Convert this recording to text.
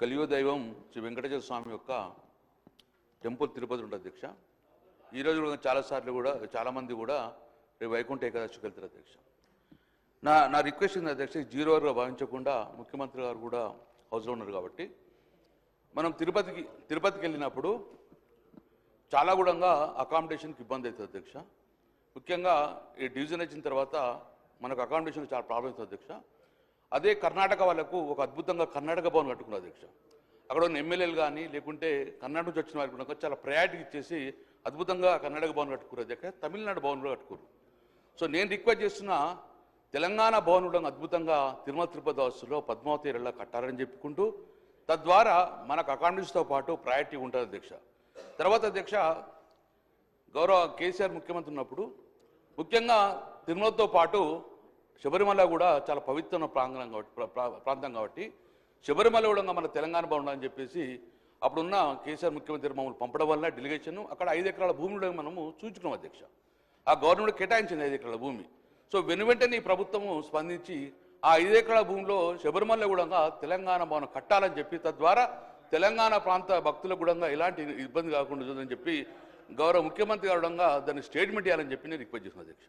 కలియుగ దైవం శ్రీ వెంకటేశ్వర స్వామి యొక్క టెంపుల్ తిరుపతి ఉంటుంది అధ్యక్ష. ఈరోజు కూడా చాలామంది కూడా రేపు వైకుంఠ ఏకాదశికి వెళ్తారు అధ్యక్ష. నా రిక్వెస్ట్ ఉంది అధ్యక్ష, జీరో అవర్గా భావించకుండా ముఖ్యమంత్రి గారు కూడా హౌస్లో ఉన్నారు కాబట్టి మనం తిరుపతికి వెళ్ళినప్పుడు చాలా కూడా అకామిడేషన్కి ఇబ్బంది అవుతుంది అధ్యక్ష. ముఖ్యంగా ఈ డివిజన్ వచ్చిన తర్వాత మనకు అకామిడేషన్ చాలా ప్రాబ్లం అవుతుంది అధ్యక్ష. అదే కర్ణాటక వాళ్ళకు ఒక అద్భుతంగా కర్ణాటక భవన్ కట్టుకున్నారు అధ్యక్ష. అక్కడ ఉన్న ఎమ్మెల్యేలు కానీ లేకుంటే కర్ణాటక నుంచి వచ్చిన వారికి కూడా చాలా ప్రయారిటీ ఇచ్చేసి అద్భుతంగా కర్ణాటక భవన్ కట్టుకున్నారు అధ్యక్ష. తమిళనాడు భవన్ కూడా కట్టుకున్నారు. సో నేను రిక్వెస్ట్ చేస్తున్న తెలంగాణ భవన్ కూడా అద్భుతంగా తిరుపతి వాసులో పద్మావతి ఏరియాలో కట్టారని చెప్పుకుంటూ తద్వారా మనకు అకామిడేషన్తో పాటు ప్రయారిటీ ఉంటుంది అధ్యక్ష. తర్వాత అధ్యక్ష, గౌరవ కేసీఆర్ ముఖ్యమంత్రి ఉన్నప్పుడు ముఖ్యంగా తిరుమలతో పాటు శబరిమల కూడా చాలా పవిత్రమైన ప్రాంతం కాబట్టి శబరిమల కూడా మన తెలంగాణ బాగుండాలని చెప్పేసి అప్పుడున్న కేసీఆర్ ముఖ్యమంత్రి మమ్మల్ని పంపడం వల్ల డెలిగేషన్ అక్కడ 5 ఎకరాల భూమిలో మనము చూచుకున్నాం అధ్యక్ష. ఆ గవర్నమెంట్ కేటాయించింది 5 ఎకరాల భూమి. సో వెనువెంటనే ఈ ప్రభుత్వము స్పందించి ఆ 5 ఎకరాల భూమిలో శబరిమల కూడా తెలంగాణ భవనం కట్టాలని చెప్పి తద్వారా తెలంగాణ ప్రాంత భక్తులకు కూడా ఎలాంటి ఇబ్బంది కాకుండా చూదని చెప్పి గౌరవ ముఖ్యమంత్రి గారు దాన్ని స్టేట్మెంట్ చేయాలని చెప్పి నేను రిక్వెస్ట్ చేసిన అధ్యక్ష.